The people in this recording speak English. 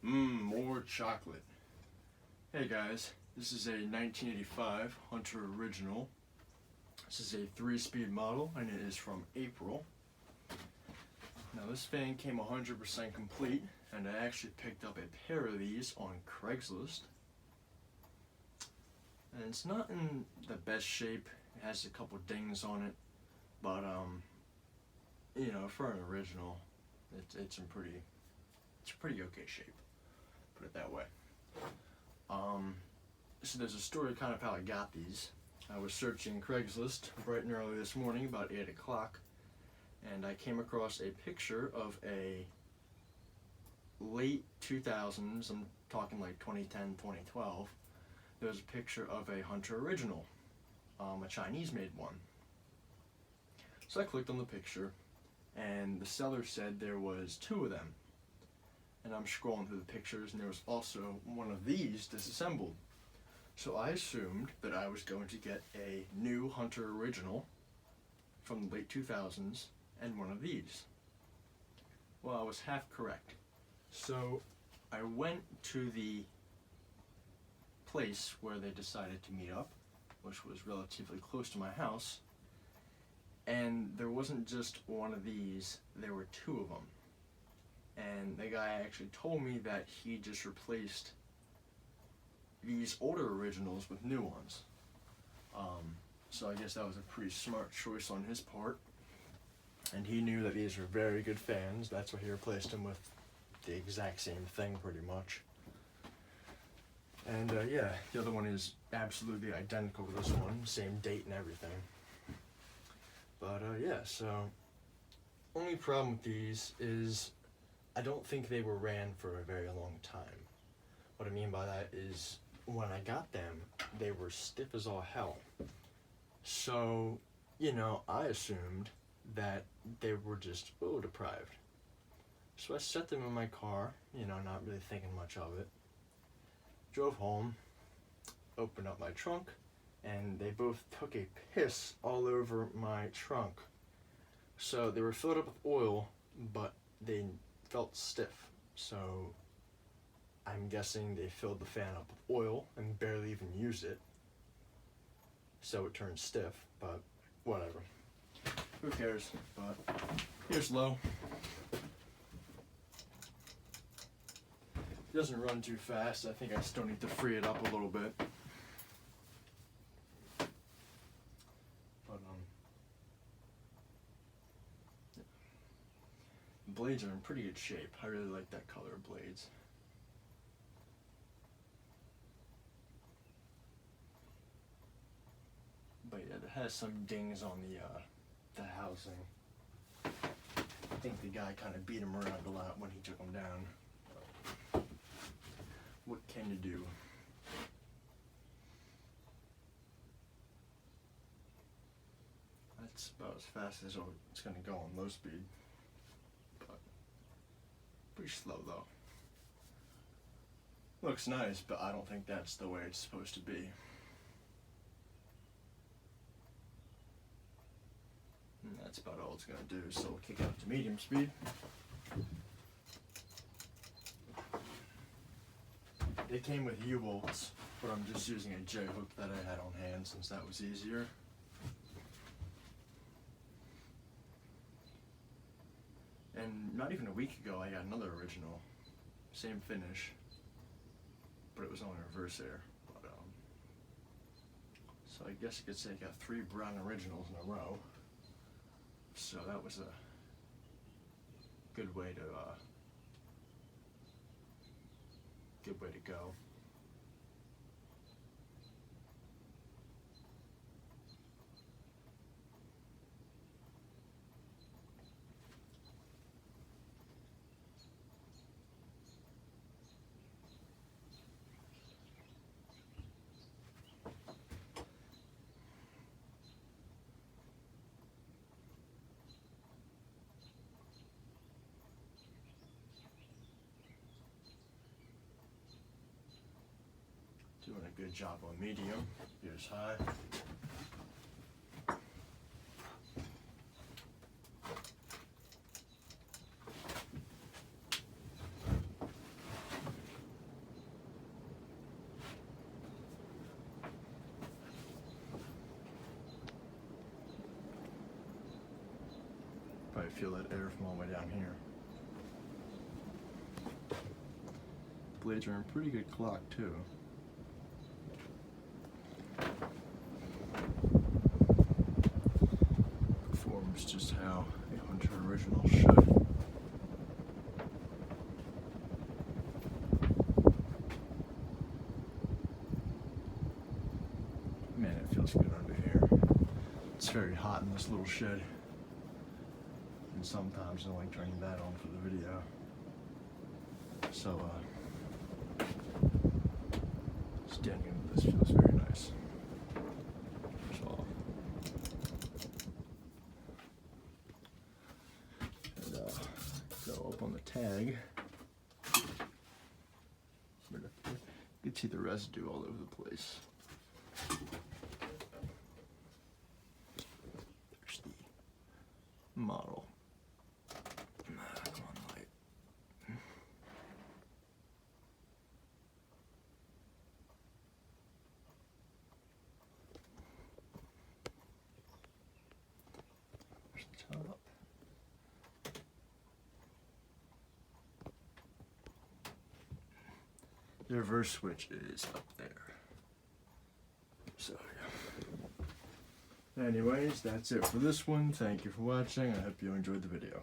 More chocolate. Hey guys, this is a 1985 Hunter Original. This is a 3-speed model and it is from April. Now this fan came 100% complete and I actually picked up a pair of these on Craigslist. And it's not in the best shape. It has a couple dings on it, but you know, for an original, it's in pretty okay shape. Put it that way. So there's a story kind of how I got these. I was searching Craigslist bright and early this morning, about 8 o'clock, and I came across a picture of a late 2000s, I'm talking like 2010, 2012, there was a picture of a Hunter Original, a Chinese-made one. So I clicked on the picture, and the seller said there was 2 of them. And I'm scrolling through the pictures, and there was also one of these disassembled. So I assumed that I was going to get a new Hunter Original from the late 2000s and one of these. Well, I was half correct. So I went to the place where they decided to meet up, which was relatively close to my house, and there wasn't just one of these, there were 2 of them. And the guy actually told me that he just replaced these older originals with new ones. So I guess that was a pretty smart choice on his part. And he knew that these were very good fans. That's why he replaced them with the exact same thing pretty much. And yeah, the other one is absolutely identical to this one, same date and everything. But yeah, so only problem with these is I don't think they were ran for a very long time. What I mean by that is when I got them, they were stiff as all hell. So, you know, I assumed that they were just oil deprived. So I set them in my car, you know, not really thinking much of it. Drove home, opened up my trunk, and they both took a piss all over my trunk. So they were filled up with oil, but they felt stiff. So I'm guessing they filled the fan up with oil and barely even used it. So it turned stiff, but whatever. Who cares? But here's low. It doesn't run too fast. I think I still need to free it up a little bit. But the blades are in pretty good shape. I really like that color of blades. But yeah, it has some dings on the housing. I think the guy kind of beat him around a lot when he took him down. What can you do? That's about as fast as it's going to go on low speed. But pretty slow though. Looks nice, but I don't think that's the way it's supposed to be. And that's about all it's going to do, so we'll kick it up to medium speed. They came with U-bolts, but I'm just using a J-hook that I had on hand since that was easier. And not even a week ago I got another original, same finish, but it was on reverse air. But, so I guess you could say I got 3 brown originals in a row. So that was a good way to go. Doing a good job on medium. Here's high. feel that air from all the way down here. Blades are in pretty good clock too. Performs just how a Hunter original should. Man, it feels good under here. It's very hot in this little shed. And sometimes I like turning that on for the video. So, standing under this feels very nice. So, and go up on the tag. You can see the residue all over the place. There's the model. Come on, light. There's the top. The reverse switch is up there. So, yeah. Anyways, that's it for this one. Thank you for watching. I hope you enjoyed the video.